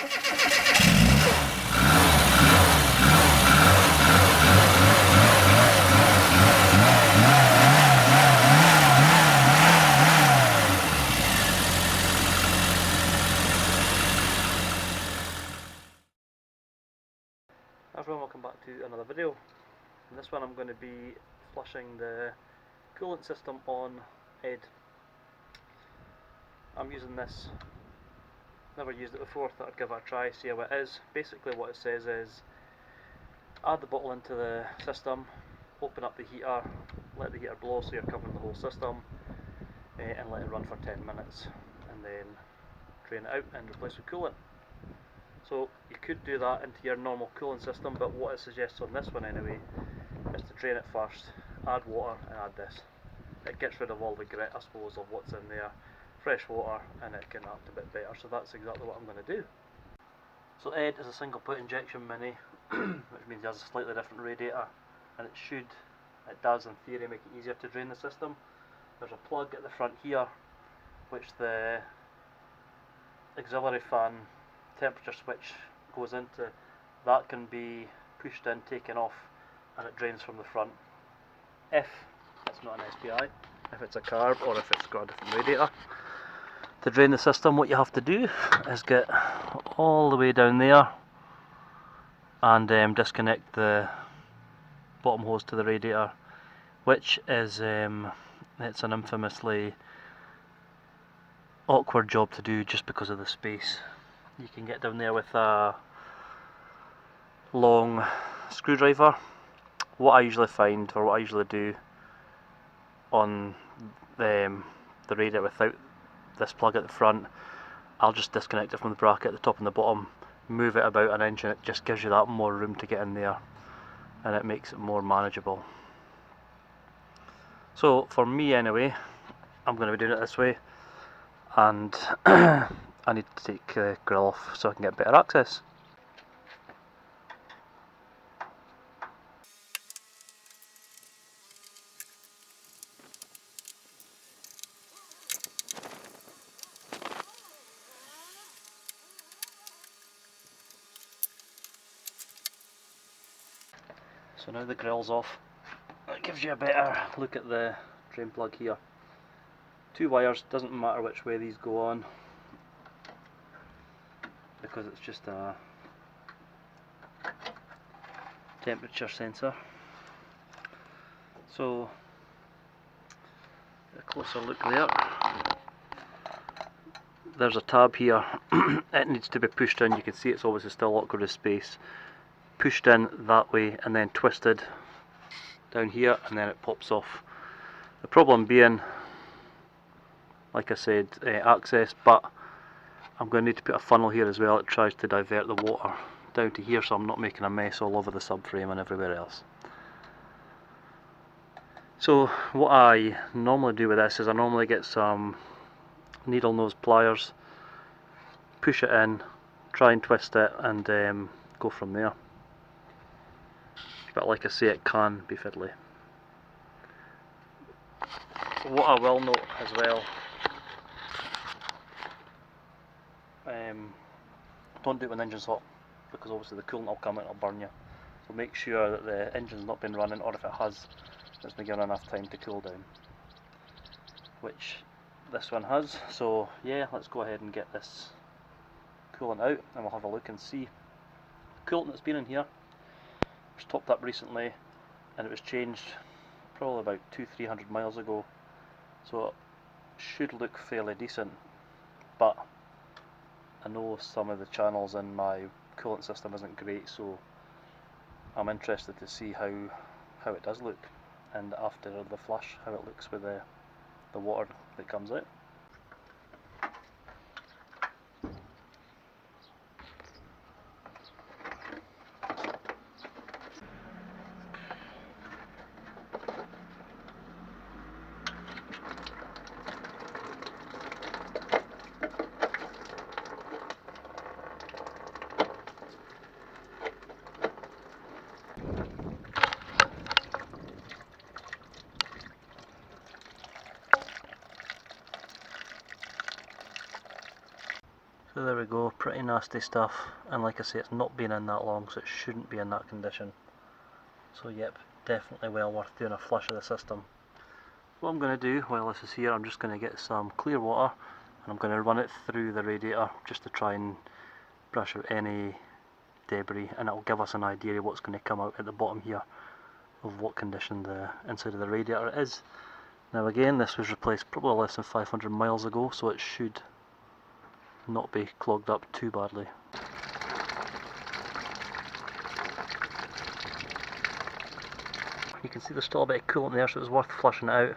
Everyone, welcome back to another video. In this one I'm going to be flushing the coolant system on Ed. I'm using this, never used it before, thought I'd give it a try, see how it is. Basically what it says is add the bottle into the system, open up the heater, let the heater blow so you're covering the whole system, and let it run for 10 minutes and then drain it out and replace with coolant. So you could do that into your normal cooling system, but what it suggests on this one anyway is to drain it first, add water and add this. It gets rid of all the grit, I suppose, of what's in there, fresh water, and it can act a bit better, so that's exactly what I'm going to do. So Ed is a single put injection mini, which means it has a slightly different radiator, and it does in theory make it easier to drain the system. There's a plug at the front here, which the auxiliary fan temperature switch goes into. That can be pushed in, taken off, and it drains from the front. If it's not an SPI, if it's a carb or if it's got a different radiator. To drain the system, what you have to do is get all the way down there and disconnect the bottom hose to the radiator, which is it's an infamously awkward job to do just because of the space. You can get down there with a long screwdriver. What I usually find, or what I usually do on the radiator without this plug at the front, I'll just disconnect it from the bracket at the top and the bottom, move it about an inch, and it just gives you that more room to get in there, and it makes it more manageable. So for me anyway, I'm going to be doing it this way, and I need to take the grill off so I can get better access. So now the grill's off, it gives you a better look at the drain plug here. Two wires, doesn't matter which way these go on, because it's just a temperature sensor. So a closer look there. There's a tab here. It needs to be pushed in. You can see it's obviously still awkward with space. Pushed in that way and then twisted down here, and then it pops off. The problem being, like I said, access, but I'm going to need to put a funnel here as well. It tries to divert the water down to here so I'm not making a mess all over the subframe and everywhere else. So what I normally do with this is I normally get some needle nose pliers, push it in, try and twist it, and go from there. But like I say, it can be fiddly. What I will note as well, don't do it when the engine's hot, because obviously the coolant will come out and it'll burn you. So make sure that the engine's not been running, or if it has, it's been given enough time to cool down, which this one has. So yeah, let's go ahead and get this coolant out and we'll have a look and see. The coolant that's been in here was topped up recently, and it was changed probably about 200-300 miles ago, so it should look fairly decent, but I know some of the channels in my coolant system isn't great, so I'm interested to see how it does look, and after the flush how it looks with the water that comes out. we go, pretty nasty stuff, and like I say, it's not been in that long, so it shouldn't be in that condition. So yep, definitely well worth doing a flush of the system. What I'm going to do while this is here, I'm just going to get some clear water and I'm going to run it through the radiator just to try and brush out any debris, and it'll give us an idea of what's going to come out at the bottom here of what condition the inside of the radiator is. Now again, this was replaced probably less than 500 miles ago, so it should not be clogged up too badly. You can see there's still a bit of coolant there, so it was worth flushing it out,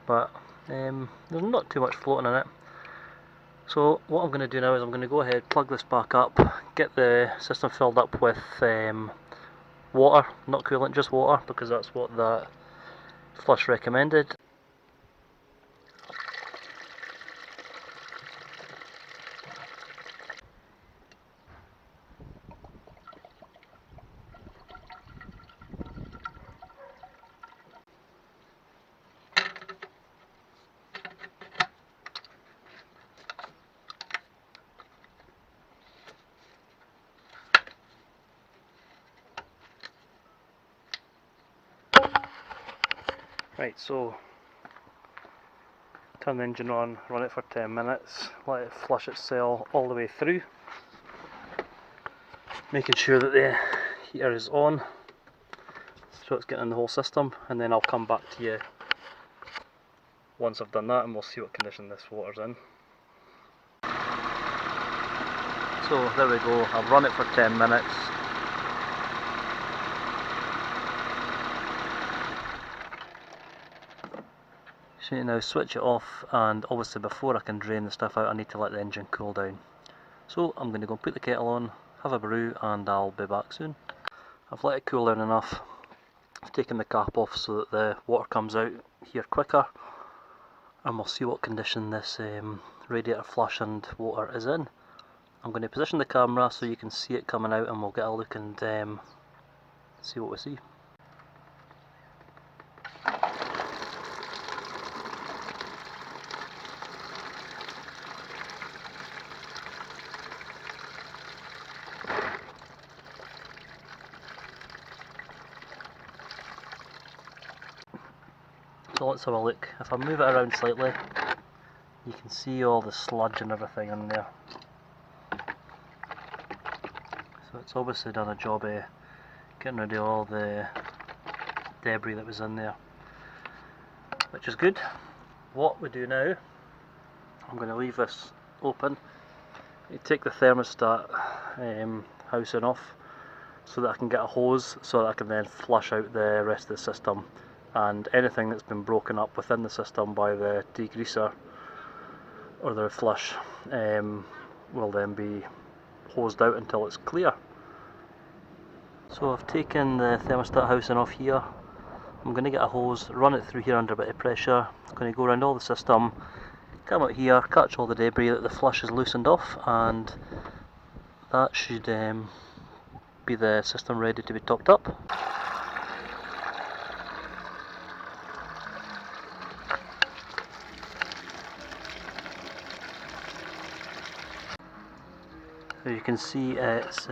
but there's not too much floating in it. So what I'm going to do now is I'm going to go ahead, plug this back up, get the system filled up with water, not coolant, just water, because that's what that flush recommended. Right, so turn the engine on, run it for 10 minutes, let it flush itself all the way through, making sure that the heater is on, so it's getting in the whole system, and then I'll come back to you once I've done that and we'll see what condition this water's in. So there we go, I've run it for 10 minutes. So now switch it off, and obviously before I can drain the stuff out I need to let the engine cool down. So I'm going to go put the kettle on, have a brew, and I'll be back soon. I've let it cool down enough, I've taken the cap off so that the water comes out here quicker, and we'll see what condition this radiator flush and water is in. I'm going to position the camera so you can see it coming out, and we'll get a look and see what we see. So let's have a look. If I move it around slightly, you can see all the sludge and everything in there. So it's obviously done a job of getting rid of all the debris that was in there, which is good. What we do now, I'm going to leave this open. You take the thermostat housing off so that I can get a hose so that I can then flush out the rest of the system, and anything that's been broken up within the system by the degreaser or the flush will then be hosed out until it's clear. So I've taken the thermostat housing off here. I'm going to get a hose, run it through here under a bit of pressure. I'm going to go around all the system, come out here, catch all the debris that the flush has loosened off, and that should be the system ready to be topped up. So you can see it's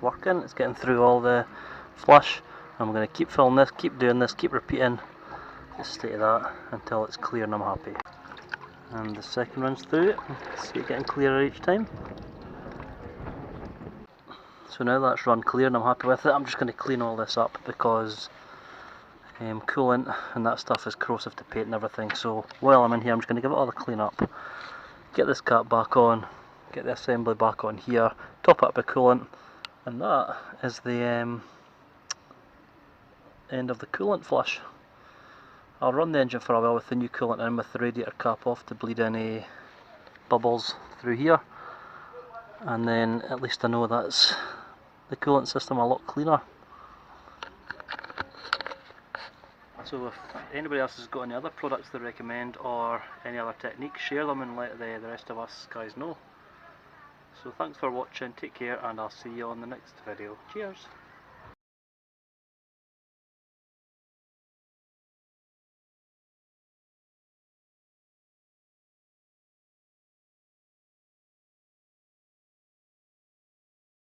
working, it's getting through all the flush. I'm going to keep filling this, keep doing this, keep repeating the state of that until it's clear and I'm happy. And the second runs through it, see it getting clearer each time. So now that's run clear and I'm happy with it. I'm just going to clean all this up because coolant and that stuff is corrosive to paint and everything. So while I'm in here I'm just going to give it all the clean up, get this cap back on, get the assembly back on here, top up with coolant, and that is the end of the coolant flush. I'll run the engine for a while with the new coolant in with the radiator cap off to bleed any bubbles through here, and then at least I know that's the coolant system a lot cleaner. So if anybody else has got any other products they recommend or any other techniques, share them and let the rest of us guys know. So thanks for watching, take care, and I'll see you on the next video. Cheers!